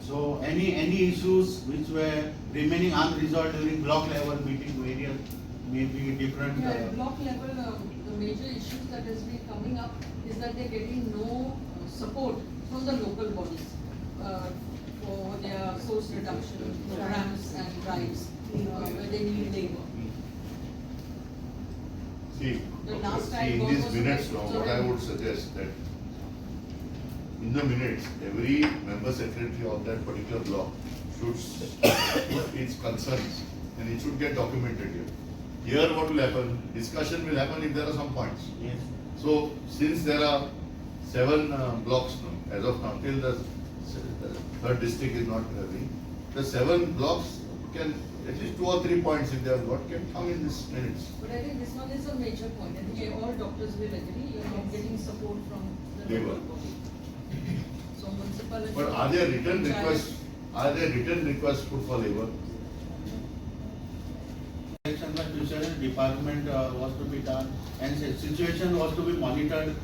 So any issues which were remaining unresolved during block level meeting, various maybe different. Yeah, at block level, the major issues that has been coming up is that they're getting no support from the local bodies for their source reduction programs and drives where they need labor. See, The last see time in God these was minutes supposed now, to what I join. would suggest that in the minutes, every member secretary of that particular block should put its concerns and it should get documented here. Here what will happen, discussion will happen if there are some points. Yes. So since there are 7 blocks now, as of now, till the third district is not ready, the 7 blocks can, at least 2 or 3 points if they have got, can come in this minutes. But I think this one is a major point. I think all doctors will agree, you're not getting support from the Labor. local body. So municipality. But are there written panchayat- requests, are there written requests put for labor? Election by fisheries department was to be done, and situation was to be monitored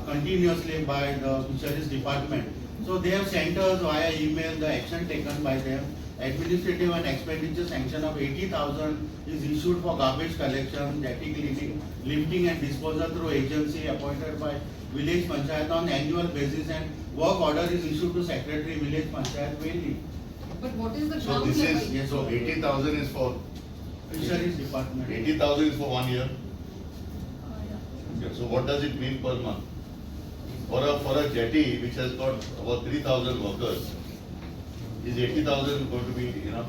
continuously by the fisheries department. So they have sent us via email the action taken by them. Administrative and expenditure sanction of 80,000 is issued for garbage collection, jetty cleaning, lifting and disposal through agency appointed by village panchayat on annual basis, and work order is issued to secretary village panchayat mainly. But what is the So ground this level? is, Yes, so okay. 80,000 is for, Fisheries department. 80,000 is for 1 year. So what does it mean per month? For a jetty which has got about 3,000 workers, is 80,000 going to be enough?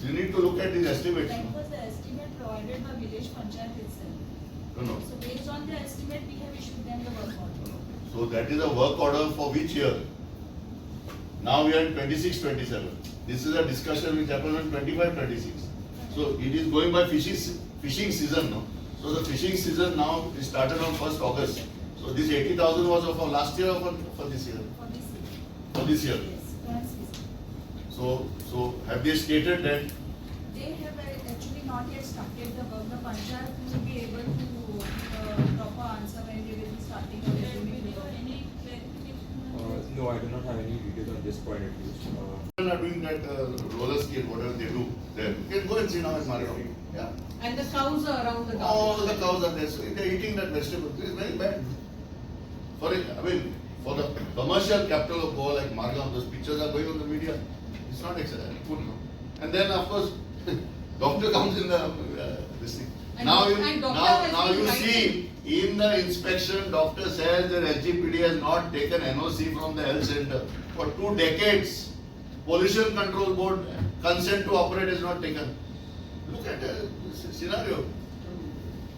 You need to look at these estimates. That was the estimate provided by village panchayat itself. No. So based on the estimate, we have issued them the work order. So that is a work order for which year? Now we are in 26-27. This is a discussion which happened in 25-26. So it is going by fishing season now. So the fishing season now is started on 1st August. So this 80,000 was for last year or for this year? For this year. For this year. Yes, current season. So have they stated that? They have actually not yet started the work. The panchayat will be able to give a proper answer when they will be starting the resuming the work. No, I do not have any details on this point at least. People are doing that roller skate, whatever they do there. You can go and see now at Margaon. Yeah. And the cows are around the All garbage. the cows are there. So they're eating that vegetable. It's very bad. For the commercial capital of Goa like Margaon, those pictures are going on the media. It's not good, no. And then of course, doctor comes in the this thing. And Now doctor has you been see in the inspection, doctor says that SGPD has not taken NOC from the health center for 2 decades. Pollution Control Board consent to operate is not taken. Look at the scenario.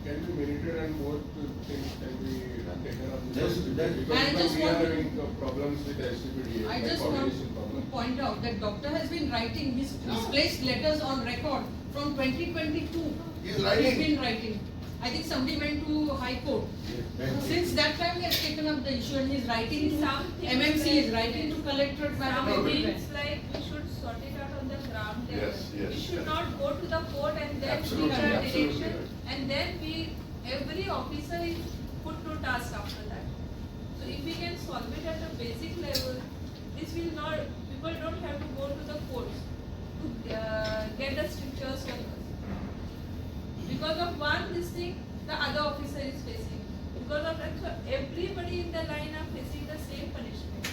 Can be merited and more things can be taken up. That's- I Because just we are want to- having problems with SCPDA, I like just want coordination to problem. point out that doctor has been writing, he's placed letters on record from 2022. He is writing. He's been writing. I think somebody went to High Court. Since that time he has taken up the issue and he's writing to MMC, is writing to Collectorate No, Madam. but- Things like we should sort it out on the ground level. Yes, yes. We should not go to the court and then Absolutely, give our absolutely direction. right. And then every officer is put to task after that. So if we can solve it at a basic level, this will not, people don't have to go to the courts to get the strictures on us. Because of one this thing, the other officer is facing. Because of that, so everybody in the line are facing the same punishment.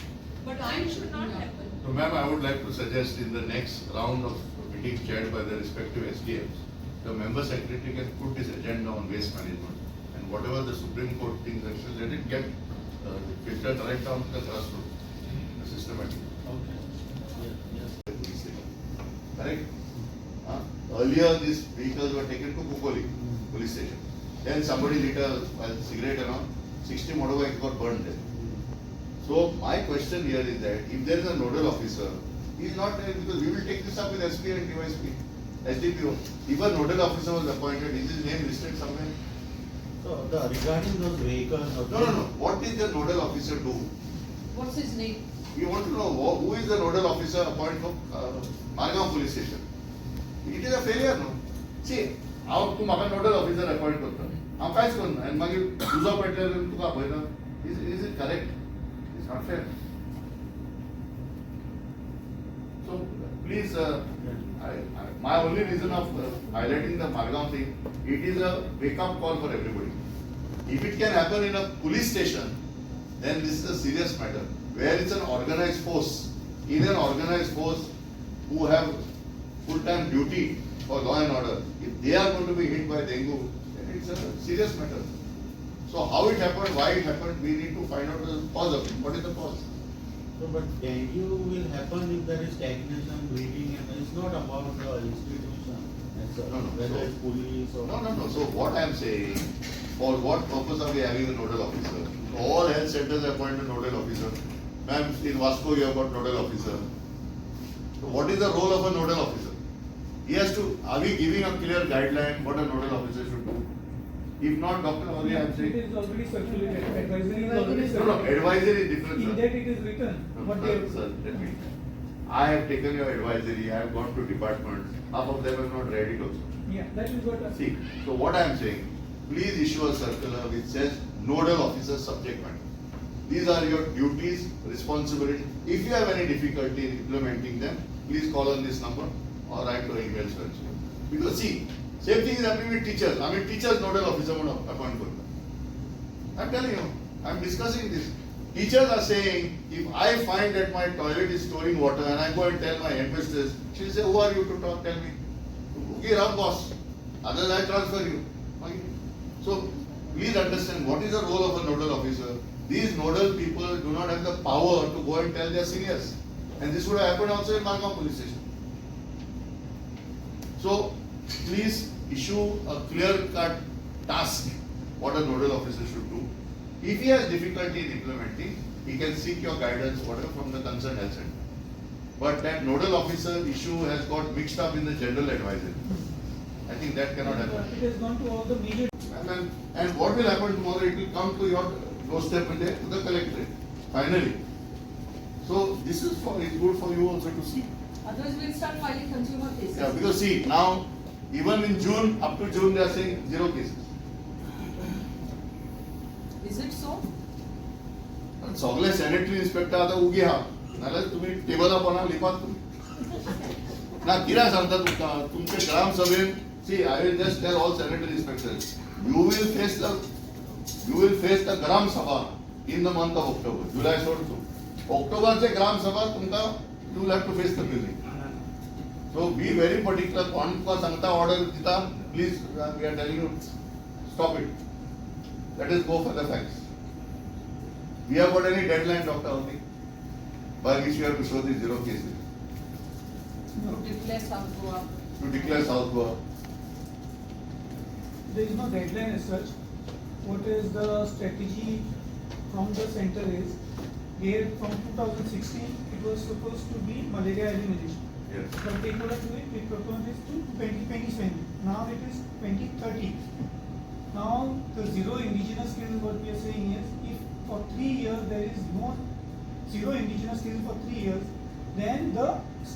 But I'm- that should not yeah. happen. So ma'am, I would like to suggest in the next round of meeting chaired by the respective SDMs, the member secretary can put this agenda on waste management. And whatever the Supreme Court thinks, actually let it get filtered right down to the grassroots, systematic. Okay. Yes. Correct? Earlier, these vehicles were taken to Kukoli police station. Then somebody lit a cigarette around, 60 motorbikes got burned there. So my question here is that if there is a nodal officer, he is not there because we will take this up with SP and DYSP, SDPO. If a nodal officer was appointed, is his name listed somewhere? So regarding those vehicles. No. What is the nodal officer do? What's his name? We want to know who is the nodal officer appointed from Margaon police station. It is a failure, no? See, how तू म्हाका nodal officer appoint करता, हांव कांयच करना, आनी मागीर तुजो पेटल्यार तुका आपयता. Is it correct? It's not fair. please, my only reason of highlighting the Margam thing, it is a wake-up call for everybody. If it can happen in a police station, then this is a serious matter. Where it's an organized force, in an organized force who have full-time duty for law and order, if they are going to be hit by dengue, then it's a serious matter. So how it happened, why it happened, we need to find out the cause of it. What is the cause? So, but dengue will happen if there is stagnation, bleeding, and it's not about the institution. As such, No, no, whether so- it's police or. No. So what I am saying, for what purpose are we having a nodal officer? All health centers appoint a nodal officer. Ma'am, in Vasco you have got nodal officer. So what is the role of a nodal officer? He has to, are we giving a clear guideline what a nodal officer should do? If not, Dr. Auri, I am It saying. is already circulated, advisory is already No, circulated. advisory is different, In sir. that it is written, No, what they sir, have. sir, let me. I have taken your advisory, I have gone to departments, half of them have not read it also. Yeah, that is what. See, so what I am saying, please issue a circular which says nodal officer subject matter. These are your duties, responsibilities. If you have any difficulty in implementing them, please call on this number or write to email search. Because see, same thing is happening with teachers. I mean, teachers nodal officer would appoint for them. I'm telling you, I'm discussing this. Teachers are saying, if I find that my toilet is storing water and I go and tell my headmistress, she'll say, who are you to talk, tell me? Okay, Ram boss. Otherwise I transfer you. Okay. So, please understand what is the role of a nodal officer. These nodal people do not have the power to go and tell their seniors. And this would have happened also in Margam police station. So, please issue a clear-cut task what a nodal officer should do. If he has difficulty in implementing, he can seek your guidance, whatever, from the concerned health center. But that nodal officer issue has got mixed up in the general advisory. I think that cannot happen. It has gone to all the major. And what will happen tomorrow? It will come to your doorstep and to the collectorate. Finally. So this is good for you also to see. Otherwise, we'll start filing consumer cases. Yeah, because see, now, even in June, up to June, they are saying 0 cases. Is it so? पण सगळे sanitary inspector आता उगे हा नाल्यार तुम्ही टेबला पोंदा लिपात तुम्ही ना कित्याक सांगता तुमकां तुमच्या ग्राम सभेन see I will just tell all sanitary inspectors you will face the gram sabha in the month of October जुलै सोडचो ऑक्टोबरचे ग्राम सभा तुमकां you will have to face the music so be very particular कोण तुका सांगता ऑर्डर दिता please we are telling you stop it let us go for the facts. We have got any deadline, Dr. Audi, by which we have to show the 0 cases, To declare South Goa. to declare South Goa. There is no deadline as such. What is the strategy from the center is, here from 2016, it was supposed to be malaria elimination. Yes. But they could do it, we proposed it to 2027. Now it is 2030. Now the zero indigenous cases, what we are saying is, if for 3 years there is no zero indigenous cases for 3 years, then the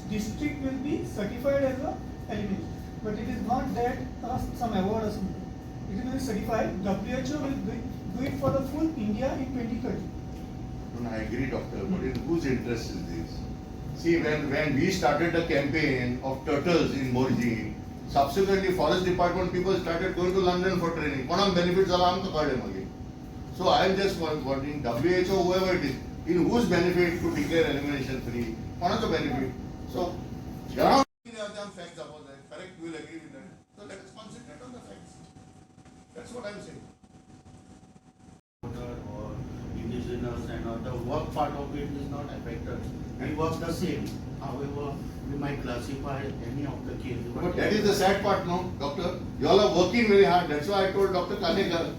district will be certified as a elimination. But it is not that some award or something. It is certified. WHO will do it for the full India in 2030. No, I agree, Doctor, but in whose interest is this? See, when we started the campaign of turtles in Morji, subsequently forest department people started going to London for training. Konam benefits zala amka kade mage. So I am just wondering, WHO, whoever it is, in whose benefit to declare elimination free? Kona's benefit? So, ground facts about that. Correct? You will agree with that. So let us concentrate on the facts. That's what I am saying. Or indigenous and the work part of it is not affected. We work the same. However, we might classify any of the cases. But that is the sad part, no, Doctor. You all are working very hard. That's why I told Dr. Kanekar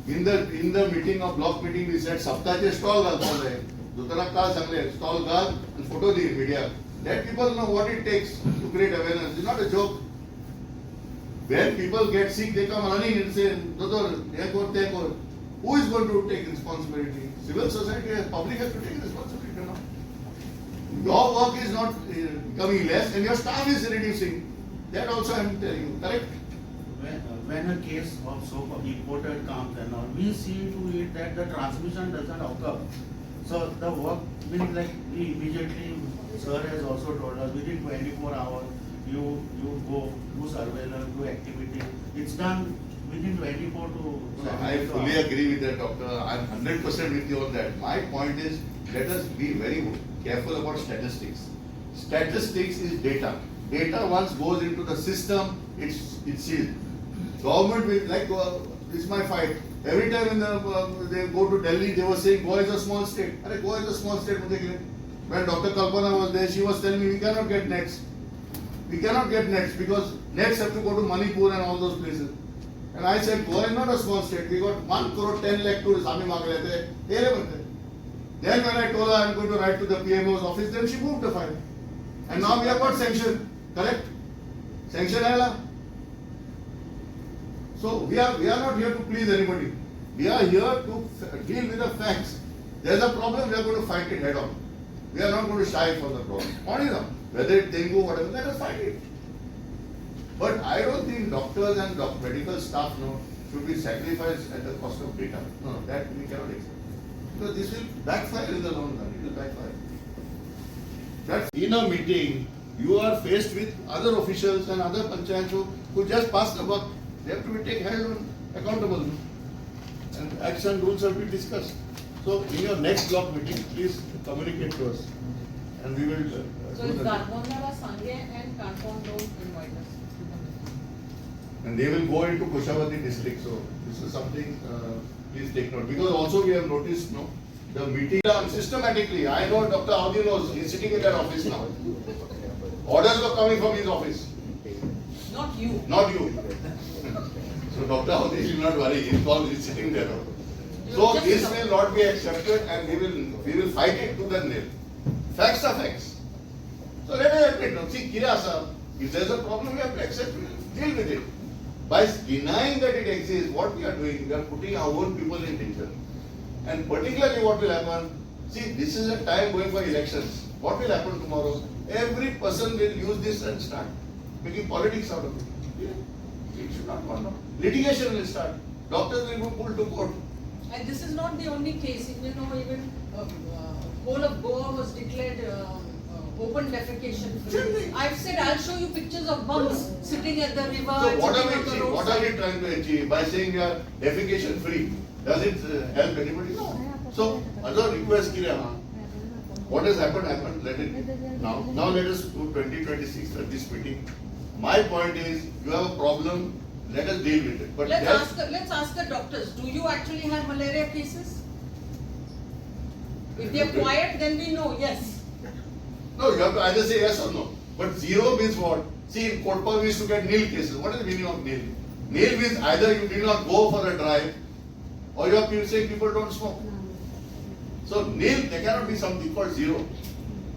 in the meeting of block meeting we said सप्ताहाचे stall घालपाक जाय. दोतोराक काल सांगले stall घाल and photo the media. Let people know what it takes to create awareness. It's not a joke. When people get sick, they come running and say, Doctor, take or. Who is going to take responsibility? Civil society, public has to take responsibility now. Your work is not becoming less and your staff is reducing. That also I am telling you, correct? When a case of so imported comes and all, we see to it that the transmission doesn't occur. So the work, means like we immediately, sir has also told us, within 24 hours, you go, do surveillance, do activity. It's done within 24 to No, I 72 fully hours. agree with that, doctor. I'm 100% with you on that. My point is, let us be very careful about statistics. Statistics is data. Data once goes into the system, it's sealed. Government will, like, this is my fight. Every time when they go to Delhi, they were saying Goa is a small state. Arre, Goa is a small state. When Dr. Kalpana was there, she was telling me we cannot get nets. We cannot get nets because nets have to go to Manipur and all those places. And I said, Goa is not a small state. We got 1 crore 10 lakh tourists. Then when I told her I'm going to write to the PMO's office, then she moved the file. And now we have got sanction. Correct? Sanction hai. So we are not here to please anybody. We are here to deal with the facts. There is a problem, we are going to fight it head on. We are not going to shy from the problem. Whether it's dengue, whatever, let us fight it. But I don't think doctors and medical staff should be sacrificed at the cost of data. No, that we cannot accept. Because this will backfire in the long run. It will backfire. That's in a meeting, you are faced with other officials and other panchayats who just pass the buck. They have to be held accountable. And action rules have been discussed. So in your next block meeting, please communicate to us. And we will So do if the- Gargonda, Sangye and Kanpon don't invite us. And they will go into Kushavati district, so this is something, please take note. Because also we have noticed, the meeting systematically, I know Dr. Audi knows, he's sitting in that office now. Orders were coming from his office, Not you. not you. So Dr. Audi should not worry, he's sitting there. So this will not be accepted and we will fight it to the nail. Facts are facts. So let us admit, see, Kirasa, if there's a problem, we have to accept it, deal with it. By denying that it exists, what we are doing, we are putting our own people in danger. And particularly what will happen, see, this is a time going for elections. What will happen tomorrow? Every person will use this and start making politics out of it. Yeah. It should not go on. Litigation will start. Doctors will be pulled to court. And this is not the only case. Even whole of Goa was declared open defecation free. I've said I'll show you pictures of bums sitting at the river. So what are sitting on the we achieving? What are we trying to achieve by saying we are defecation free? Does it help anybody? No. So, other request, what has happened, let it now. Now let us do 2026 at this meeting. My point is, you have a problem, let us deal with it. But Let's ask the doctors. Do you actually have malaria cases? If they are quiet, then we know yes. no, you have to either say yes or no. But zero means what? See, in Kotpa we used to get nil cases. What is the meaning of nil? Nil means either you did not go for a drive, or you are saying people don't smoke. So nil, there cannot be something called zero.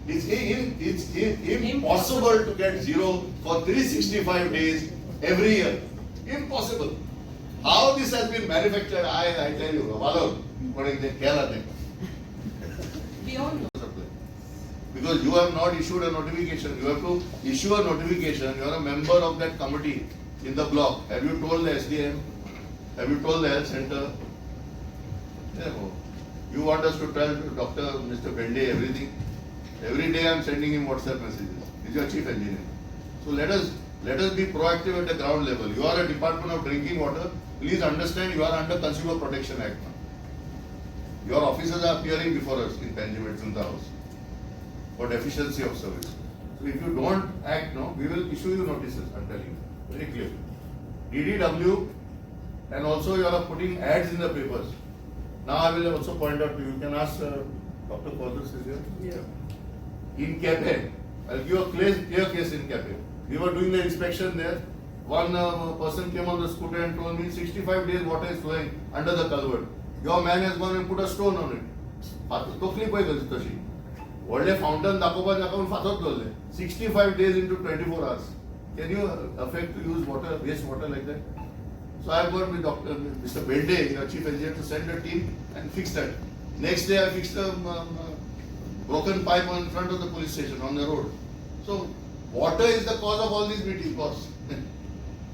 It's impossible to get zero for 365 days every year. Impossible. How this has been manufactured, I tell you, We all know. because you have not issued a notification. You have to issue a notification. You are a member of that committee in the block. Have you told the SDM? Have you told the health center? You want us to tell Dr. Mr. Bende everything? Every day I am sending him WhatsApp messages. He's your chief engineer. So let us be proactive at the ground level. You are a Department of Drinking Water. Please understand you are under Consumer Protection Act now. Your officers are appearing before us in Benjamin in the house for deficiency of service. So if you don't act now, we will issue you notices, I'm telling you, very clear. DDW, and also you are putting ads in the papers. Now I will also point out to you, you can ask Dr. Kodus is here. Yeah. In Cape, I'll give a clear case in Cape. We were doing the inspection there. One person came on the scooter and told me 65 days water is flowing under the culvert. Your man has gone and put a stone on it. Totally by the World fountain dakoban 65 days into 24 hours. Can you affect to use water, waste water like that? So I got with Dr. Mr. Belde, your chief engineer, to send a team and fix that. Next day I fixed a broken pipe in front of the police station on the road. So water is the cause of all these meetings, boss.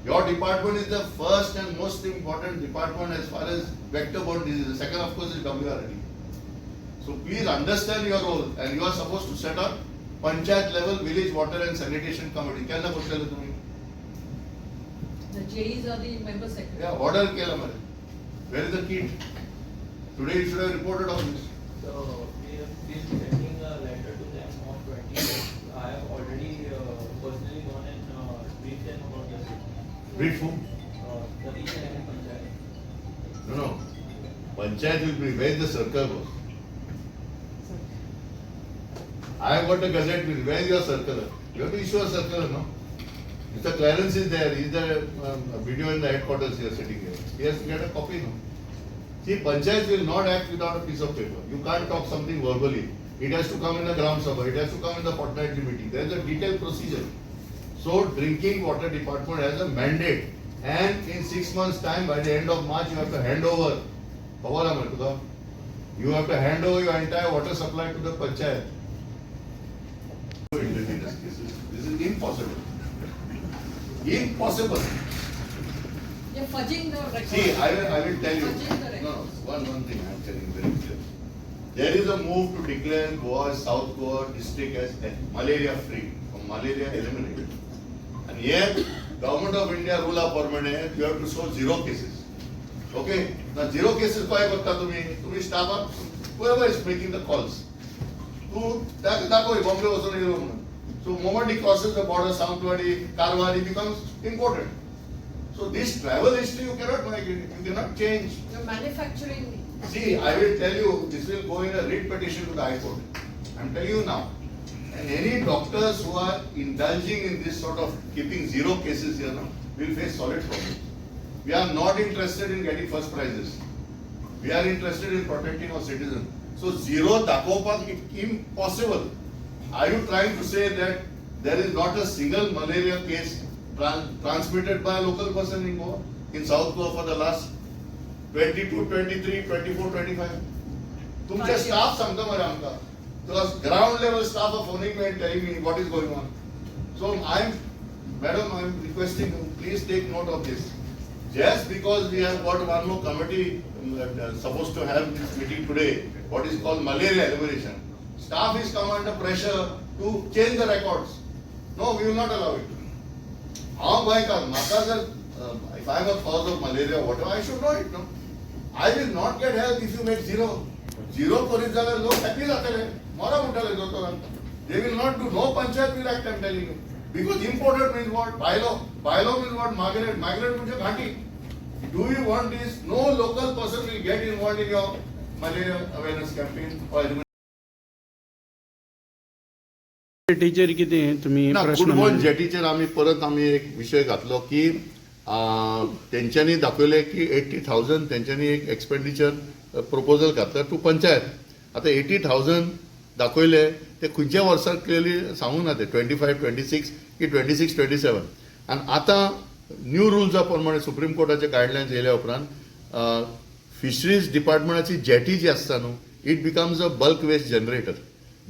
Your department is the first and most important department as far as vector-borne disease. The second, of course, is WRD. So please understand your role, and you are supposed to set up panchayat level village water and sanitation committee. केन्ना करतले तुम्ही? The JEs are the member secretary. Yeah, order केला मरे. Where is the kit? Today you should have reported on this. So we have been sending a letter to them on 20th. I have already personally gone and briefed them about the same. Brief whom? The each and every panchayat. No. Panchayat will be where the circle was. I have got a gazette bill. Where is your circular? You have to issue a circular, no? Mr. Clarence is there. He is the video in the headquarters here sitting here. He has to get a copy, no? See, Panchayat will not act without a piece of paper. You can't talk something verbally. It has to come in the Gram Sabha. It has to come in the fortnightly meeting. There is a detailed procedure. So, drinking water department has a mandate. And in 6 months' time, by the end of March, you have to hand over. You have to hand over your entire water supply to the Panchayat. This is impossible. Impossible. You're fudging the record. See, I will tell you. Fudging the record. No, one thing I am telling you very clear. There is a move to declare Goa, South Goa district as malaria free, or malaria eliminated. And here, Government of India rule of permanent, you have to show 0 cases. Okay? Now 0 cases काय करता तुम्ही staff up, whoever is making the calls. तू दाखव बॉम्बे वसून yellow म्हणून. So moment he crosses the border, Samtwadi, Karwari becomes important. So this travel history you cannot migrate, you cannot change. You're manufacturing. See, I will tell you, this will go in a writ petition to the High Court. I am telling you now. And any doctors who are indulging in this sort of keeping 0 cases here now will face solid problems. We are not interested in getting first prizes. We are interested in protecting our citizens. So 0 dakopak is impossible. Are you trying to say that there is not a single malaria case transmitted by a local person in Goa, in South Goa for the last 22, 23, 24, 25? तुमचे staff सांगता मरे आमका. Because ground level staff are phoning me and telling me what is going on. So Madam, I am requesting you, please take note of this. Just because we have got one more committee supposed to have this meeting today, what is called malaria elimination, staff is come under pressure to change the records. No, we will not allow it. If I am a cause of malaria, whatever, I should know it. No, I will not get help if you make 0. 0 करीत जाल्यार लोक happy जातले, मरा म्हणटले दोतोरांक. They will not do. No panchayat will act, I am telling you. Because imported means what? Bylaw means what? Migrant म्हणजे घाटी. Do you want this? No local person will get involved in your malaria awareness campaign or जेटीचेर कितें तुमी प्रश्न football मांडले? जेटीचेर आमी परत एक विशय घातलो की तेंच्यांनी दाखयले की 80,000 तेंच्यांनी एक एक्सपेंडिचर प्रपोजल घातला टू पंचायत. आतां 80,000 दाखयले ते खंयच्या वर्साक क्लियरली सांगूंक ना ते 25, 26 की 26, 27. आनी आतां न्यू रुल्सा प्रमाणे सुप्रीम कोर्टाचे गायडलायन्स येयल्या उपरांत फिशरीज डिपार्टमेंटाची जेटी जी आसता न्हू, it becomes a bulk waste generator,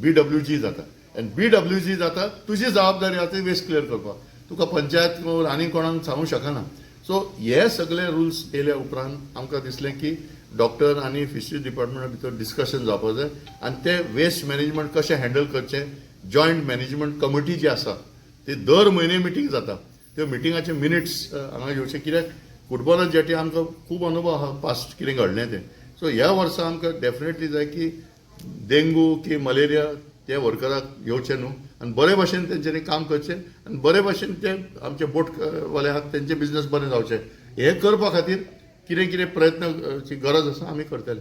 BWG जाता. आनी BWG जाता तुजी जबाबदारी आसा वेस्ट क्लियर करपाक. तुका पंचायत आनी कोणाक सांगूंक शकना. सो हे सगळे रुल्स येयल्या उपरांत आमकां दिसलें की डॉक्टर आनी फिशरीज डिपार्टमेंटा भितर डिस्कशन जावपाक जाय आनी ते वेस्ट मॅनेजमेंट कशें हँडल करचें. जॉयंट मॅनेजमेंट कमिटी जी आसा ती दर म्हयने मिटींग जाता. त्यो मिटिंगाचे मिनिट्स हांगा घेवचे, कित्याक फुटबॉलार जेटी आमकां खूब अनुभव आहा पास्ट कितें घडलें तें. सो ह्या वर्सा आमकां डेफिनेटली जाय की डेंगू की मलेरिया ते वर्कराक येवचे न्हू आनी बरे भशेन तेंच्यांनी काम करचें आनी बरे भशेन ते आमचे बोटवाले आहात तेंचे बिझनेस बरें जावचें. हे करपा खातीर कितें कितें प्रयत्नाची गरज आसा आमी करतले.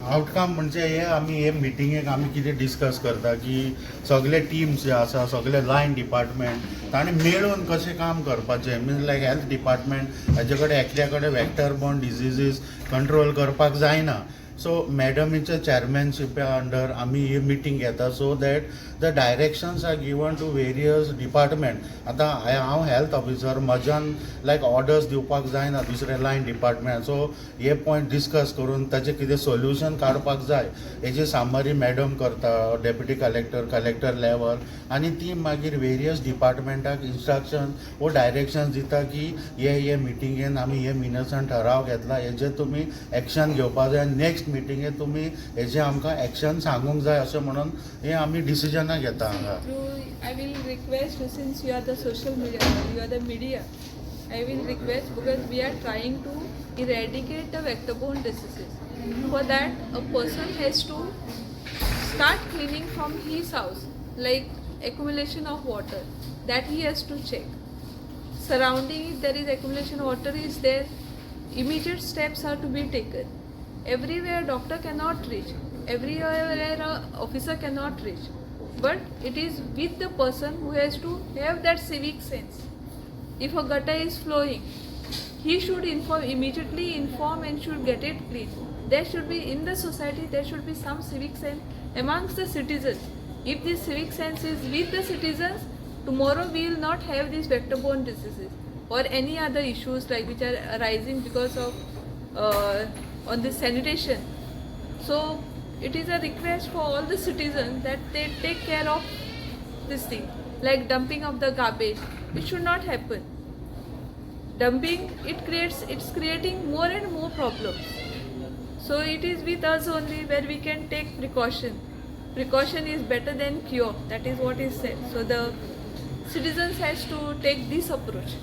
आउटकम म्हणजे हे आमी हे मिटिंगेक आमी कितें डिस्कस करता की सगळे टीम्स जे आसा सगळे लायन डिपार्टमेंट ताणें मेळून कशें काम करपाचें. मीन्स लायक हेल्थ डिपार्टमेंट हेजे कडेन एकल्या कडेन वेक्टर बॉर्न डिजीजीस कंट्रोल करपाक जायना. सो मॅडमीच्या चॅरमॅनशिपा अंडर आमी ही मिटींग घेता so that the directions are given to various department. आतां हांव हेल्थ ऑफिसर, म्हज्यान लायक ऑर्डर्स दिवपाक जायना दुसरे लायन डिपार्टमेंट. सो हे पॉयंट डिस्कस करून ताचें कितें सोल्युशन काडपाक जाय हेजी सामारी मॅडम करता, डेप्युटी कलेक्टर लेवल, आनी ती मागीर वेरियस डिपार्टमेंटाक इन्स्ट्रक्शन वो डायरेक्शन दिता की हे मिटिंगेन आमी हे मिनट्सान ठराव घेतला हेजेर तुमी एक्शन घेवपाक जाय. नेक्स्ट नेक्स्ट मिटिंगेक तुमी हेजे आमकां एक्शन सांगूंक जाय अशें म्हणून हे आमी डिसिजनां घेता हांगा. I will request, since you are the social media, you are the media, I will request, because we are trying to eradicate the vector-borne diseases. For that, a person has to start cleaning from his house, like accumulation of water, that he has to check. Surrounding it, there is accumulation of water is there, immediate steps are to be taken. Everywhere doctor cannot reach, everywhere a officer cannot reach, but it is with the person who has to have that civic sense. If a gutter is flowing, he should immediately inform and should get it clean. There should be, in the society, there should be some civic sense amongst the citizens. If this civic sense is with the citizens, tomorrow we will not have these vector-borne diseases or any other issues like which are arising because of on this sanitation. So it is a request for all the citizens that they take care of this thing, like dumping of the garbage. It should not happen. Dumping, it's creating more and more problems. So it is with us only where we can take precaution. Precaution is better than cure. That is what is said. So the citizens has to take this approach.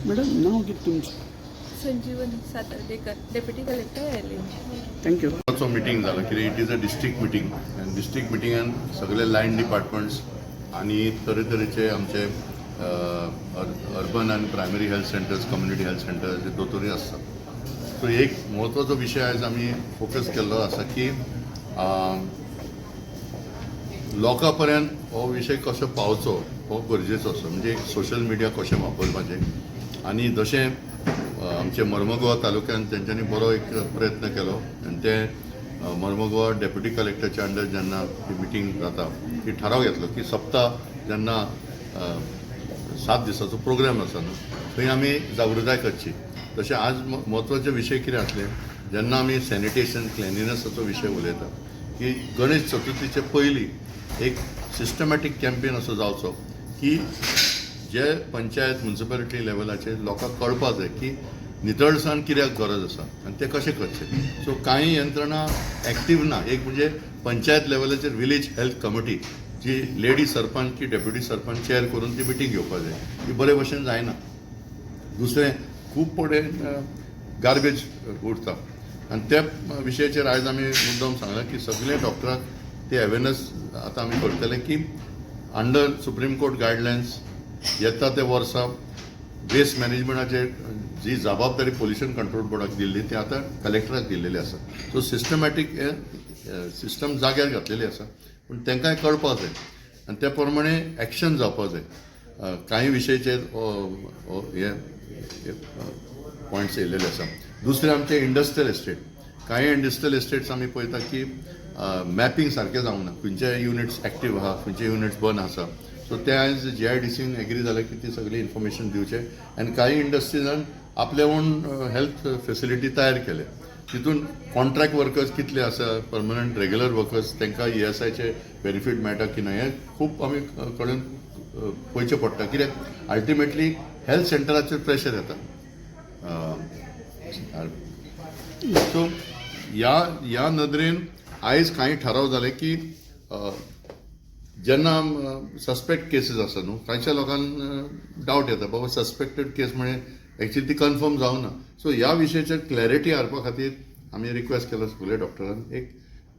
Madam नाव किती तुमचं? Sanjeevani Satardekar, Deputy Collector, LA. Thank you. also meeting झालं की it is a district meeting आनी district मिटिंगान सगळे line departments आनी तरेतरेचे आमचे अर्बन आनी primary health centres, community health centres हे दोतोरी आसतात. सो एक म्हत्वाचो विशय आयज आमी फोकस केल्लो आसा की लोकां पर्यंत हो विशय कसो पावचो हो गरजेचो आसा. म्हणजे एक सोशल मिडिया कशें वापरपाचें आनी जशें आमचे मर्मगोवा तालुक्यान तेंच्यांनी बरो एक प्रयत्न केलो आनी ते मर्मगोवा डेप्युटी कलेक्टरच्या अंडर जेन्ना ती मिटींग जाता ती थाराव घेतलो की सप्ताह जेन्ना 7 दिसाचो प्रोग्राम आसा न्हू थंय आमी जागृताय करची. तशें आज म्हत्वाचे विशय कितें आसले जेन्ना आमी सॅनिटेशन क्लिनिनेसाचो विशय उलयता की गणेश चतुर्थीचे पयलीं एक सिस्टमॅटीक कॅम्पेन असो जावचो की जे पंचायत म्युनिसिपॅलिटी लेवलाचेर लोकांक कळपाक जाय की नितळसाण कित्याक गरज आसा आनी ते कशें करचें. सो कांय यंत्रणा एक्टीव ना. एक म्हणजे पंचायत लेवलाचेर विलेज हेल्थ कमिटी जी लेडी सरपंच की डेप्युटी सरपंच चेअर करून ती मिटींग घेवपाक जाय. ती बरे भशेन जायना. दुसरें खूब पडेन गार्बेज उरता आनी त्या विशयाचेर आयज आमी मुद्दम सांगला की सगळे डॉक्टरांक ते अवेरनेस आतां आमी करतले की अंडर सुप्रीम कोर्ट गायडलायन्स येता ते वर्सा वेस्ट मॅनेजमेंटाचेर जी जबाबदारी पोल्युशन कंट्रोल बोर्डाक दिल्ली ती आतां कलेक्टराक दिल्लेली आसा. सो सिस्टमॅटीक हे सिस्टम जाग्यार घातलेली आसा पूण तांकांय कळपाक जाय आनी त्या प्रमाणे एक्शन जावपाक जाय. कांय विशयाचेर हे पॉयंट्स येयलेले आसा. दुसरे आमचे इंडस्ट्रियल एस्टेट. कांय इंडस्ट्रियल एस्टेट्स आमी पळयता की मॅपींग सारकें जावंक ना. खंयचे युनिट्स एक्टीव आहा खंयचे युनिट्स बंद आसा. सो ते आयज GIDCन एग्री जालें की ती सगळी इन्फॉर्मेशन दिवचे आनी कांय इंडस्ट्रीजान आपले ओन हेल्थ फेसिलिटी तयार केले. तितून कॉन्ट्रॅक्ट वर्कर्स कितले आसा, परमनंट रेग्युलर वर्कर्स तांकां ESIचे बेनिफीट मेळटा की ना हें खूब आमी कडेन पळोवचें पडटा. कित्याक अल्टिमेटली हेल्थ सेंटराचेर प्रेशर येता. सो ह्या नदरेन आयज कांय थाराव जाले की जेन्ना सस्पेक्ट केसीस आसा न्हू कांयच्या लोकांक डावट येता बाबा सस्पेक्टेड केस म्हणजे एक्चुअली ती कन्फर्म जावना. सो ह्या विशयाचेर क्लॅरिटी हाडपा खातीर आमी रिक्वेस्ट केलो सगळे डॉक्टरान एक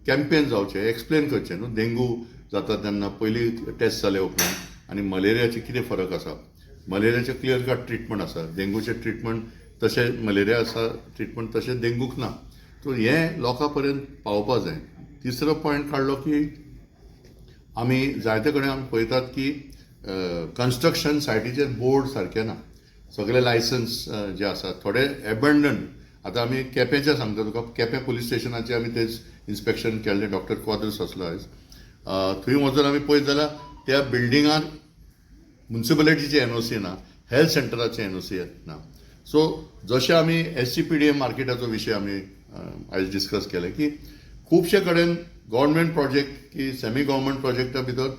कॅम्पेन जावचें, एक्सप्लेन करचें न्हू. डेंगू जाता तेन्ना पयलीं टेस्ट जाले उपरांत आनी मलेरियाचे कितें फरक आसा. मलेरियाचे क्लियर कट ट्रिटमेंट आसा, डेंगूचे ट्रिटमेंट तशें मलेरिया आसा ट्रिटमेंट तशें डेंगूक ना. सो हें लोकां पर्यंत पावपा जाय. तिसरो पॉयंट काडलो की आमी जायते कडेन आमी पळयतात की कन्स्ट्रक्शन सायटीचेर बोर्ड सारके ना. सगळे लायसन्स जे आसा थोडे एबंडन. आतां आमी केपेंचें सांगता तुका. केपें पुलीस स्टेशनाचें आमी तेच इन्स्पेक्शन केल्लें. डॉक्टर क्वाद्रस आसलो आयज. थंय वचून आमी पळयत जाल्यार त्या बिल्डिंगान म्युनिसिपालिटीचे NOC ना, हेल्थ सेंटराचे NOC ना. सो जशें आमी SCPDA मार्केटाचो विशय आमी आयज डिस्कस केले की खुबशे कडेन गव्हर्मेंट प्रोजेक्ट की सेमी गव्हर्मेंट प्रोजेक्टा भितर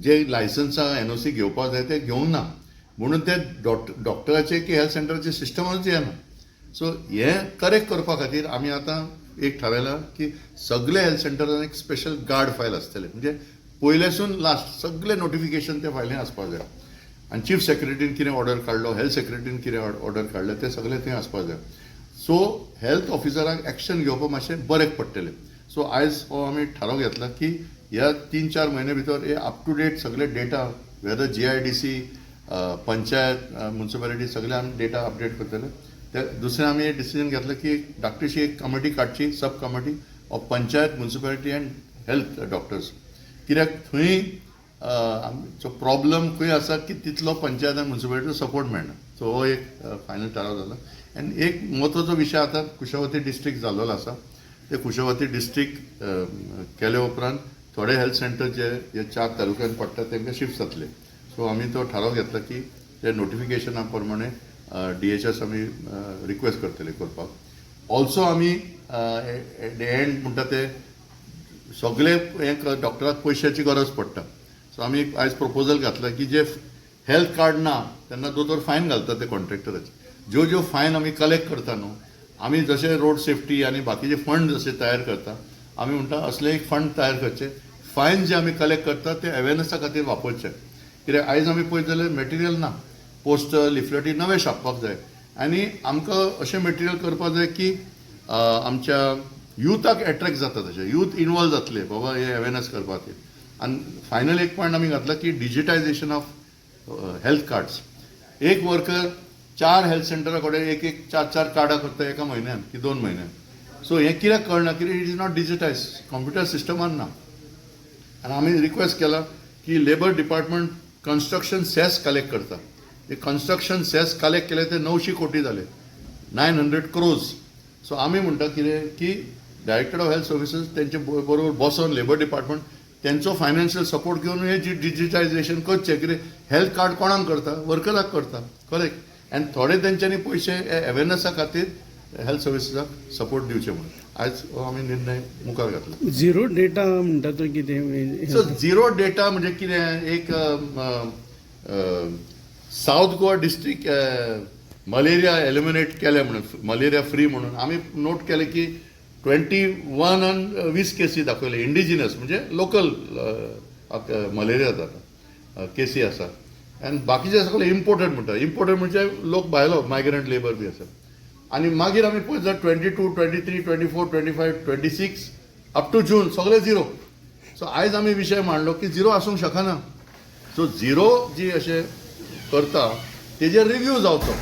जे लायसन्सां NOC घेवपाक जाय ते घेवंक ना. म्हणून ते डॉक्टराचे की हेल्थ सेंटराचे सिस्टमूच येना. सो हे करेक्ट करपा खातीर आमी आतां एक थारायलां की सगळे हेल्थ सेंटरान एक स्पेशल गार्ड फायल आसतले, म्हणजे पयलेसून लास्ट सगळे नोटिफिकेशन त्या फायलीन आसपाक जाय. आनी चीफ सेक्रेटरीन कितें ऑर्डर काडलो, हेल्थ सेक्रेटरीन कितें ऑर्डर काडलें तें सगळें थंय आसपाक जाय. सो हेल्थ ऑफिसराक एक्शन घेवपाक मातशें बरें पडटलें. सो आयज हो आमी थाराव घेतला की ह्या 3-4 म्हयने भितर हे अप टू डेट सगळे data whether GIDC, panchayat, municipality सगळे आमी डेटा अपडेट करतले. ते दुसरें आमी हे डिसिजन घेतलं की धाकटीशी एक कमिटी काडची, सब committee of panchayat, municipality and health doctors. कित्याक थंय आमचो प्रॉब्लम खंय आसा की तितलो पंचायत आनी म्युनिसिपालिटीचो सपोर्ट मेळना. सो हो एक फायनल थाराव जालो. आनी एक म्हत्वाचो विशय आतां कुशावती डिस्ट्रिक्ट जाल्लो आसा. ते कुशावती डिस्ट्रिक्ट केले उपरांत थोडे हेल्थ सेंटर जे हे 4 तालुक्यांत पडटा तांकां शिफ्ट जातले. सो आमी तो थाराव घेतला की ते नोटिफिकेशना प्रमाणे DHS आमी रिक्वेस्ट करतले करपाक. ऑल्सो आमी एट द एंड म्हणटा ते सगळे एक डॉक्टराक पयशांची गरज पडटा. सो आमी आयज प्रपोजल घातला की जे हेल्थ कार्ड ना तेन्ना दोतोर फायन घालता ते कॉन्ट्रॅक्टराचे. ज्यो फायन आमी कलेक्ट करता न्हू, आमी जशे रोड सेफ्टी आनी बाकीचे फंड जशे तयार करता, आमी म्हणटा असले एक फंड तयार करचे. फायन जे आमी कलेक्ट करता ते अवेरनसा खातीर वापरचे. कित्याक आयज आमी पळयत जाल्यार मॅटेरियल ना, पोस्टर लिफलेटी नवे छापपाक जाय. आनी आमकां अशें मॅटेरियल करपाक जाय की आमच्या युथाक एट्रॅक्ट जाता, तशें यूथ इनवॉल्व जातले बाबा हे अवेरनस करपा खातीर. आनी फायनल एक पॉयंट आमी घातला की डिजिटायजेशन ऑफ हेल्थ कार्ड्स. एक वर्कर 4 हेल्थ सेंटरा कडेन एक 4 कार्डां करता एका म्हयन्यान की 2 म्हयन्यान. सो हें कित्याक कळना, कित्याक it is not digitise, computer सिस्टमान ना. आनी आमी रिक्वेस्ट केला की labour department construction cess collect करता. ते कन्स्ट्रक्शन सेस कलेक्ट केले ते 900 कोटी जाले, 900 crores. सो आमी म्हणटा कितें की डायरेक्टर ऑफ हेल्थ सर्विसीस तेंचे बरोबर बसोन लेबर डिपार्टमेंट तेंचो फायनान्शियल सपोर्ट घेवन हे डिजिटायजेशन करचें. कितें हेल्थ कार्ड कोणाक करता, वर्कराक करता, करेक्ट. आनी थोडे तेंच्यांनी पयशे अवेरनसा खातीर हेल्थ सर्विसीसाक सपोर्ट दिवचे म्हणून आयज हो आमी निर्णय मुखार घातला. झिरो डेटा म्हणटा तो कितें? सो झिरो डेटा म्हणजे कितें, एक south Goa district malaria eliminate केले म्हणून, मलेरिया फ्री म्हणून आमी नोट केले की 21 आणि 20 केसी दाखवले इंडिजिनस, म्हणजे लोकल मलेरिया जाता केसी आसा. आनी बाकीचे सगळे इम्पोर्टेड म्हणटा. इम्पोर्टेड म्हणजे लोक भायलो मायग्रंट लेबर बी आसा. आनी मागीर आमी पळयत जाल्यार 22, 23, 24, 25, 26 अप टू जून सगळे झिरो. सो आयज आमी विशय मांडलो की झिरो आसूंक शकना. सो झिरो जी अशें करता तेजेर रिव्यू जावचो.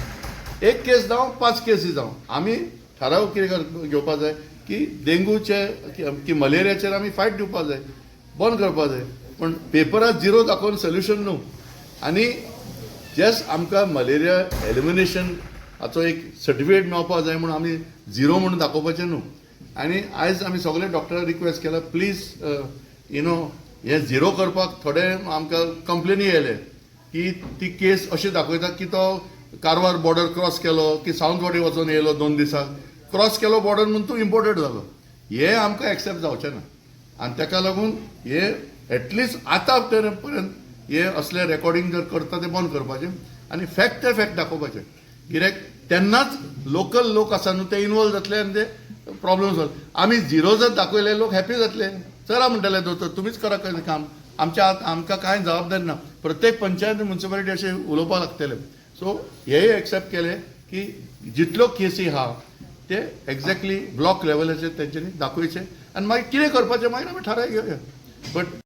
एक केस जावं 5 केसी जावं. आमी थाराव कितें घेवपाक जाय की डेंगूचे की मलेरियाचेर आमी फायट दिवपाक जाय, बंद करपाक जाय. पण पेपरार झिरो दाखोवन सोल्युशन न्हू. आनी जस्ट आमकां मलेरिया एलिमिनेशन हाचो एक सर्टिफिकेट मेळपाक जाय म्हणून आमी झिरो म्हणून दाखोवपाचें न्हू. आनी आयज आमी सगळे डॉक्टराक रिक्वेस्ट केला प्लीज हे झिरो करपाक. थोडे आमकां कंप्लेनी येयले की ती केस अशी दाखयता की तो कारवार बॉर्डर क्रॉस केलो की सावंतवाडी वचून येयलो 2 दिसाक, क्रॉस केलो बॉर्डर म्हणून तो इम्पोर्टेड जालो. हे आमकां एक्सेप्ट जावचें ना. आनी ताका लागून हे एटलिस्ट आतां पर्यंत हे असले रेकॉर्डिंग जर करता ते बंद करपाचें आनी फॅक्ट ते फॅक्ट दाखोवपाचें. कित्याक तेन्नाच लोकल लोक आसा न्हू ते इनवॉल्व जातले आनी ते प्रॉब्लम सॉल्व. आमी झिरो जर दाखयले लोक हॅपी जातले. चला म्हणटले दोतोर तुमीच करा काम, आमकां कांय जबाबदारी ना. प्रत्येक पंचायत म्युनिसिपालिटी अशें उलोवपाक लागतले. सो हेय एक्सेप्ट केले की जितल्यो केसी आहा ते एक्झॅक्टली ब्लॉक लेवलाचेर तेंच्यांनी दाखोवचे आनी मागीर कितें करपाचें मागीर आमी थाराय घेवया. बट